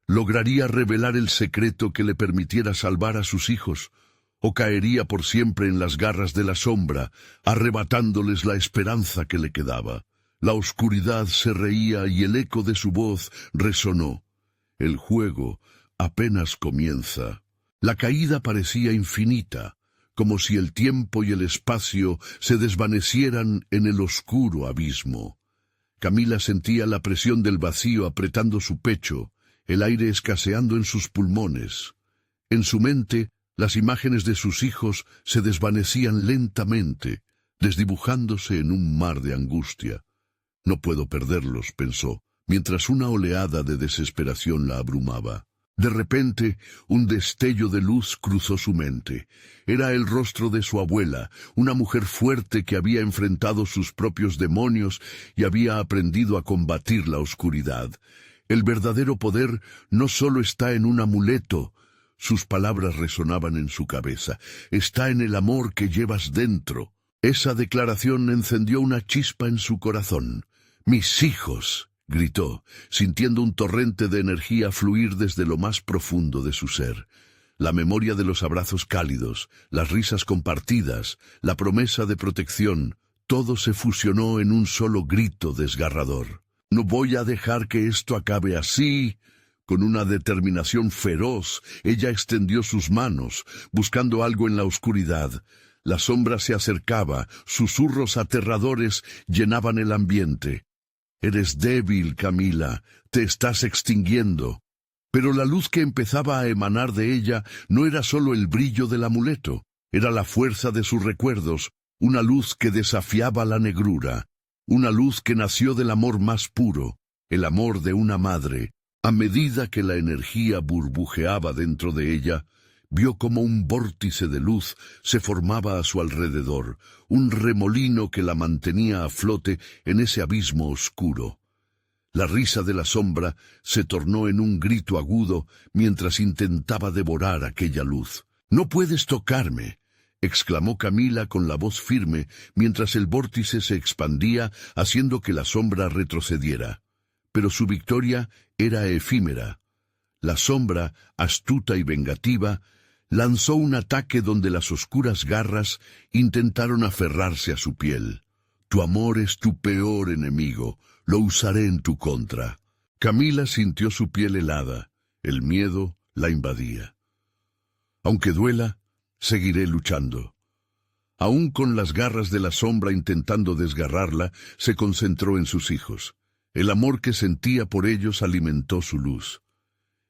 ¿Lograría revelar el secreto que le permitiera salvar a sus hijos? ¿O caería por siempre en las garras de la sombra, arrebatándoles la esperanza que le quedaba? La oscuridad se reía y el eco de su voz resonó. El juego apenas comienza. La caída parecía infinita, como si el tiempo y el espacio se desvanecieran en el oscuro abismo. Camila sentía la presión del vacío apretando su pecho, el aire escaseando en sus pulmones. En su mente, las imágenes de sus hijos se desvanecían lentamente, desdibujándose en un mar de angustia. «No puedo perderlos», pensó, mientras una oleada de desesperación la abrumaba. De repente, un destello de luz cruzó su mente. Era el rostro de su abuela, una mujer fuerte que había enfrentado sus propios demonios y había aprendido a combatir la oscuridad. El verdadero poder no solo está en un amuleto. Sus palabras resonaban en su cabeza. Está en el amor que llevas dentro. Esa declaración encendió una chispa en su corazón. «Mis hijos», gritó, sintiendo un torrente de energía fluir desde lo más profundo de su ser. La memoria de los abrazos cálidos, las risas compartidas, la promesa de protección, todo se fusionó en un solo grito desgarrador. «No voy a dejar que esto acabe así». Con una determinación feroz, ella extendió sus manos, buscando algo en la oscuridad. La sombra se acercaba, susurros aterradores llenaban el ambiente. «Eres débil, Camila, te estás extinguiendo». Pero la luz que empezaba a emanar de ella no era solo el brillo del amuleto, era la fuerza de sus recuerdos, una luz que desafiaba la negrura, una luz que nació del amor más puro, el amor de una madre, A medida que la energía burbujeaba dentro de ella, vio como un vórtice de luz se formaba a su alrededor, un remolino que la mantenía a flote en ese abismo oscuro. La risa de la sombra se tornó en un grito agudo mientras intentaba devorar aquella luz. «¡No puedes tocarme!», exclamó Camila con la voz firme mientras el vórtice se expandía haciendo que la sombra retrocediera. Pero su victoria era efímera. La sombra, astuta y vengativa, lanzó un ataque donde las oscuras garras intentaron aferrarse a su piel. «Tu amor es tu peor enemigo, lo usaré en tu contra». Camila sintió su piel helada, el miedo la invadía. «Aunque duela, seguiré luchando». Aún con las garras de la sombra intentando desgarrarla, se concentró en sus hijos. El amor que sentía por ellos alimentó su luz.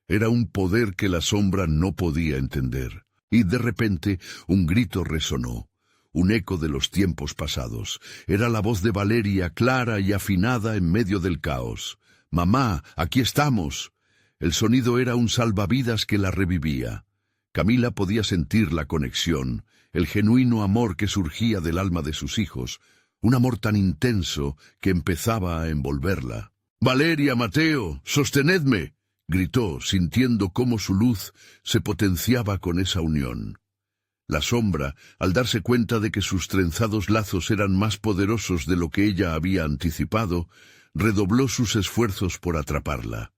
Era un poder que la sombra no podía entender. Y de repente un grito resonó, un eco de los tiempos pasados. Era la voz de Valeria, clara y afinada en medio del caos. «Mamá, aquí estamos». El sonido era un salvavidas que la revivía. Camila podía sentir la conexión, el genuino amor que surgía del alma de sus hijos, un amor tan intenso que empezaba a envolverla. «Valeria, Mateo, sostenedme», gritó, sintiendo cómo su luz se potenciaba con esa unión. La sombra, al darse cuenta de que sus trenzados lazos eran más poderosos de lo que ella había anticipado, redobló sus esfuerzos por atraparla.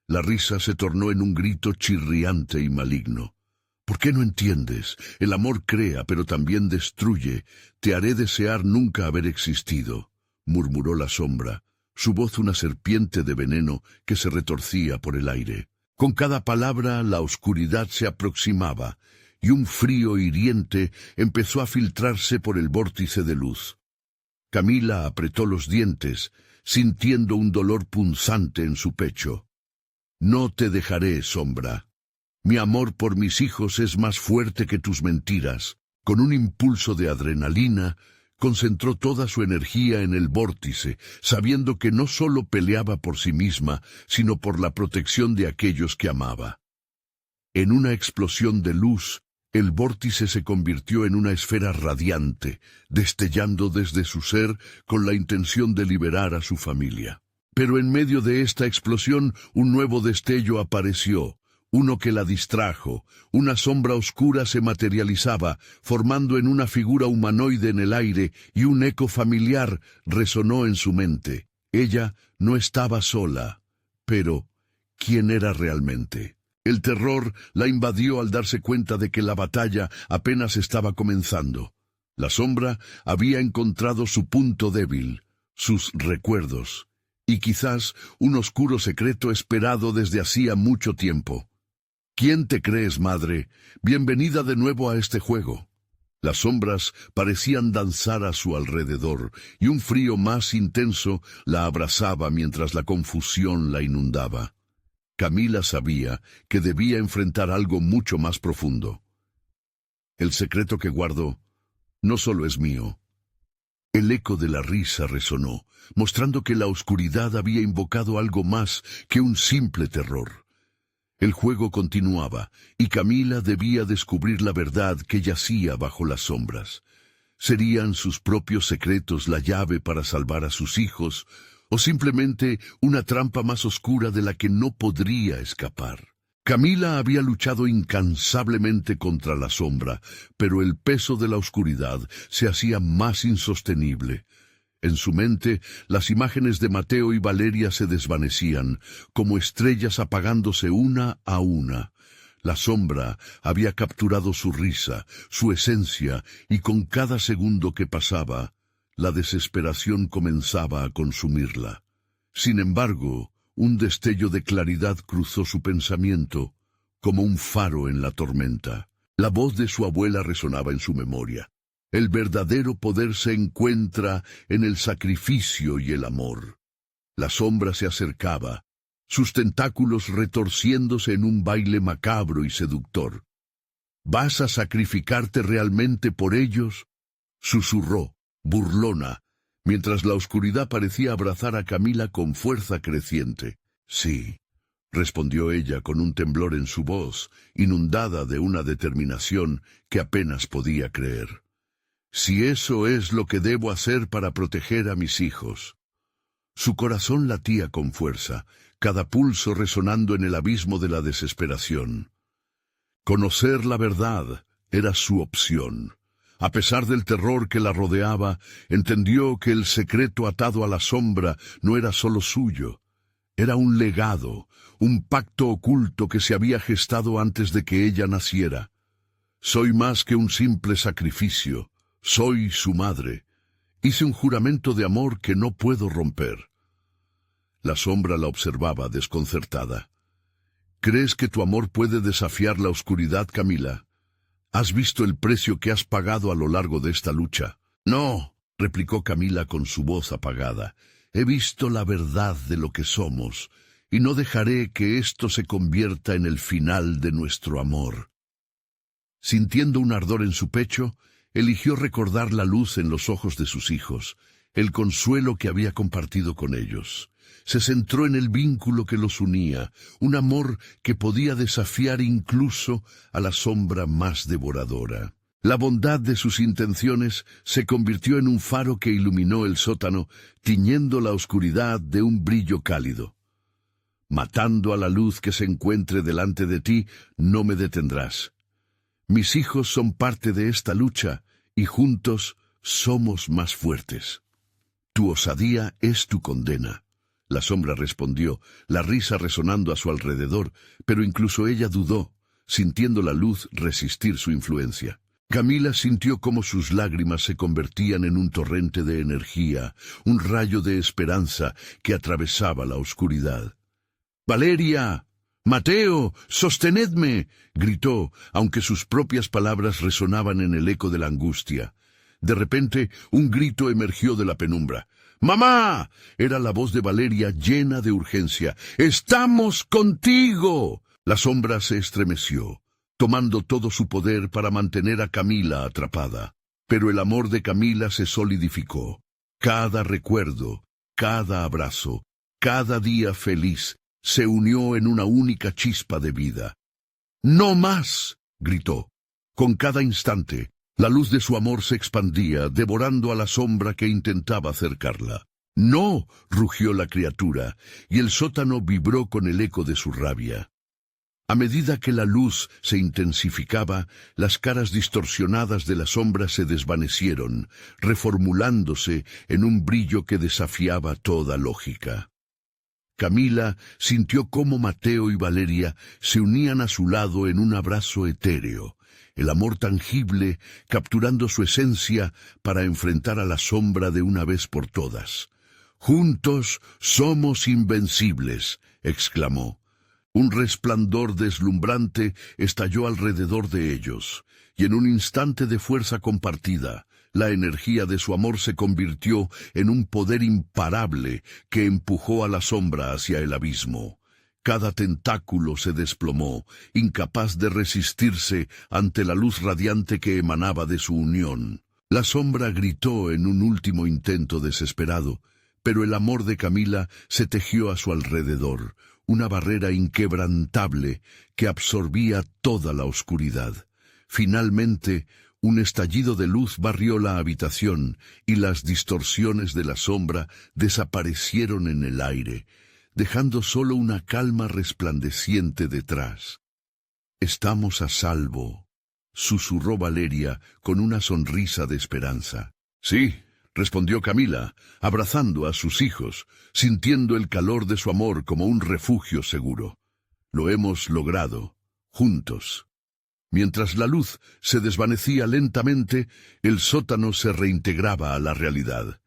La risa se tornó en un grito chirriante y maligno. «¿Por qué no entiendes? El amor crea, pero también destruye. Te haré desear nunca haber existido», murmuró la sombra, su voz una serpiente de veneno que se retorcía por el aire. Con cada palabra la oscuridad se aproximaba, y un frío hiriente empezó a filtrarse por el vórtice de luz. Camila apretó los dientes, sintiendo un dolor punzante en su pecho. «No te dejaré, sombra. Mi amor por mis hijos es más fuerte que tus mentiras». Con un impulso de adrenalina, concentró toda su energía en el vórtice, sabiendo que no solo peleaba por sí misma, sino por la protección de aquellos que amaba. En una explosión de luz, el vórtice se convirtió en una esfera radiante, destellando desde su ser con la intención de liberar a su familia. Pero en medio de esta explosión, un nuevo destello apareció, uno que la distrajo. Una sombra oscura se materializaba, formando en una figura humanoide en el aire, y un eco familiar resonó en su mente. Ella no estaba sola, pero ¿quién era realmente? El terror la invadió al darse cuenta de que la batalla apenas estaba comenzando. La sombra había encontrado su punto débil, sus recuerdos, y quizás un oscuro secreto esperado desde hacía mucho tiempo. «¿Quién te crees, madre? Bienvenida de nuevo a este juego». Las sombras parecían danzar a su alrededor, y un frío más intenso la abrazaba mientras la confusión la inundaba. Camila sabía que debía enfrentar algo mucho más profundo. «El secreto que guardo no solo es mío». El eco de la risa resonó, mostrando que la oscuridad había invocado algo más que un simple terror. El juego continuaba, y Camila debía descubrir la verdad que yacía bajo las sombras. ¿Serían sus propios secretos la llave para salvar a sus hijos, o simplemente una trampa más oscura de la que no podría escapar? Camila había luchado incansablemente contra la sombra, pero el peso de la oscuridad se hacía más insostenible. En su mente, las imágenes de Mateo y Valeria se desvanecían, como estrellas apagándose una a una. La sombra había capturado su risa, su esencia, y con cada segundo que pasaba, la desesperación comenzaba a consumirla. Sin embargo, un destello de claridad cruzó su pensamiento, como un faro en la tormenta. La voz de su abuela resonaba en su memoria. El verdadero poder se encuentra en el sacrificio y el amor. La sombra se acercaba, sus tentáculos retorciéndose en un baile macabro y seductor. ¿Vas a sacrificarte realmente por ellos?, susurró, burlona, mientras la oscuridad parecía abrazar a Camila con fuerza creciente. Sí, respondió ella con un temblor en su voz, inundada de una determinación que apenas podía creer. Si eso es lo que debo hacer para proteger a mis hijos. Su corazón latía con fuerza, cada pulso resonando en el abismo de la desesperación. Conocer la verdad era su opción. A pesar del terror que la rodeaba, entendió que el secreto atado a la sombra no era solo suyo. Era un legado, un pacto oculto que se había gestado antes de que ella naciera. Soy más que un simple sacrificio, soy su madre. Hice un juramento de amor que no puedo romper. La sombra la observaba desconcertada. ¿Crees que tu amor puede desafiar la oscuridad, Camila? ¿Has visto el precio que has pagado a lo largo de esta lucha? No, replicó Camila con su voz apagada. He visto la verdad de lo que somos, y no dejaré que esto se convierta en el final de nuestro amor. Sintiendo un ardor en su pecho, eligió recordar la luz en los ojos de sus hijos, el consuelo que había compartido con ellos. Se centró en el vínculo que los unía, un amor que podía desafiar incluso a la sombra más devoradora. La bondad de sus intenciones se convirtió en un faro que iluminó el sótano, tiñendo la oscuridad de un brillo cálido. Matando a la luz que se encuentre delante de ti, no me detendrás. Mis hijos son parte de esta lucha, y juntos somos más fuertes. Tu osadía es tu condena. La sombra respondió, la risa resonando a su alrededor, pero incluso ella dudó, sintiendo la luz resistir su influencia. Camila sintió cómo sus lágrimas se convertían en un torrente de energía, un rayo de esperanza que atravesaba la oscuridad. «¡Valeria! ¡Mateo! ¡Sostenedme!», gritó, aunque sus propias palabras resonaban en el eco de la angustia. De repente, un grito emergió de la penumbra. «¡Mamá!», era la voz de Valeria llena de urgencia. «¡Estamos contigo!». La sombra se estremeció, tomando todo su poder para mantener a Camila atrapada. Pero el amor de Camila se solidificó. Cada recuerdo, cada abrazo, cada día feliz se unió en una única chispa de vida. «¡No más!», gritó. Con cada instante, la luz de su amor se expandía, devorando a la sombra que intentaba acercarla. «¡No!», rugió la criatura, y el sótano vibró con el eco de su rabia. A medida que la luz se intensificaba, las caras distorsionadas de la sombra se desvanecieron, reformulándose en un brillo que desafiaba toda lógica. Camila sintió cómo Mateo y Valeria se unían a su lado en un abrazo etéreo, el amor tangible capturando su esencia para enfrentar a la sombra de una vez por todas. «Juntos somos invencibles», exclamó. Un resplandor deslumbrante estalló alrededor de ellos, y en un instante de fuerza compartida, la energía de su amor se convirtió en un poder imparable que empujó a la sombra hacia el abismo. Cada tentáculo se desplomó, incapaz de resistirse ante la luz radiante que emanaba de su unión. La sombra gritó en un último intento desesperado, pero el amor de Camila se tejió a su alrededor, una barrera inquebrantable que absorbía toda la oscuridad. Finalmente, un estallido de luz barrió la habitación y las distorsiones de la sombra desaparecieron en el aire, dejando solo una calma resplandeciente detrás. «Estamos a salvo», susurró Valeria con una sonrisa de esperanza. «Sí», respondió Camila, abrazando a sus hijos, sintiendo el calor de su amor como un refugio seguro. «Lo hemos logrado, juntos». Mientras la luz se desvanecía lentamente, el sótano se reintegraba a la realidad.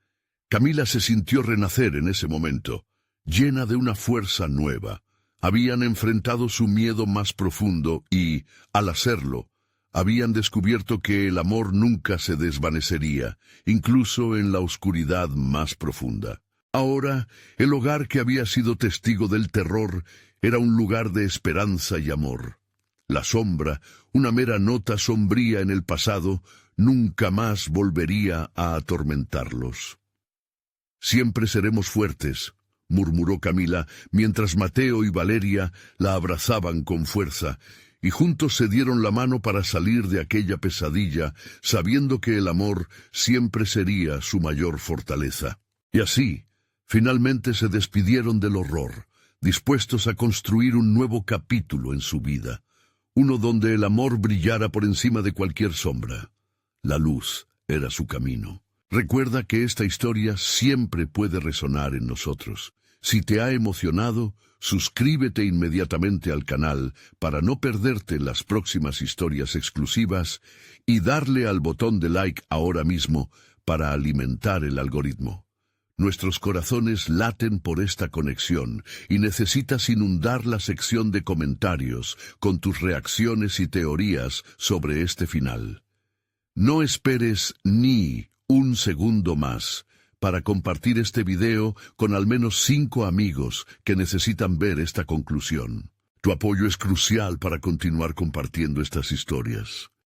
Camila se sintió renacer en ese momento, llena de una fuerza nueva. Habían enfrentado su miedo más profundo y, al hacerlo, habían descubierto que el amor nunca se desvanecería, incluso en la oscuridad más profunda. Ahora, el hogar que había sido testigo del terror era un lugar de esperanza y amor. La sombra, una mera nota sombría en el pasado, nunca más volvería a atormentarlos. «Siempre seremos fuertes», murmuró Camila, mientras Mateo y Valeria la abrazaban con fuerza, y juntos se dieron la mano para salir de aquella pesadilla, sabiendo que el amor siempre sería su mayor fortaleza. Y así, finalmente se despidieron del horror, dispuestos a construir un nuevo capítulo en su vida, uno donde el amor brillara por encima de cualquier sombra. La luz era su camino. Recuerda que esta historia siempre puede resonar en nosotros. Si te ha emocionado, suscríbete inmediatamente al canal para no perderte las próximas historias exclusivas y darle al botón de like ahora mismo para alimentar el algoritmo. Nuestros corazones laten por esta conexión y necesitas inundar la sección de comentarios con tus reacciones y teorías sobre este final. No esperes ni un segundo más para compartir este video con al menos 5 amigos que necesitan ver esta conclusión. Tu apoyo es crucial para continuar compartiendo estas historias.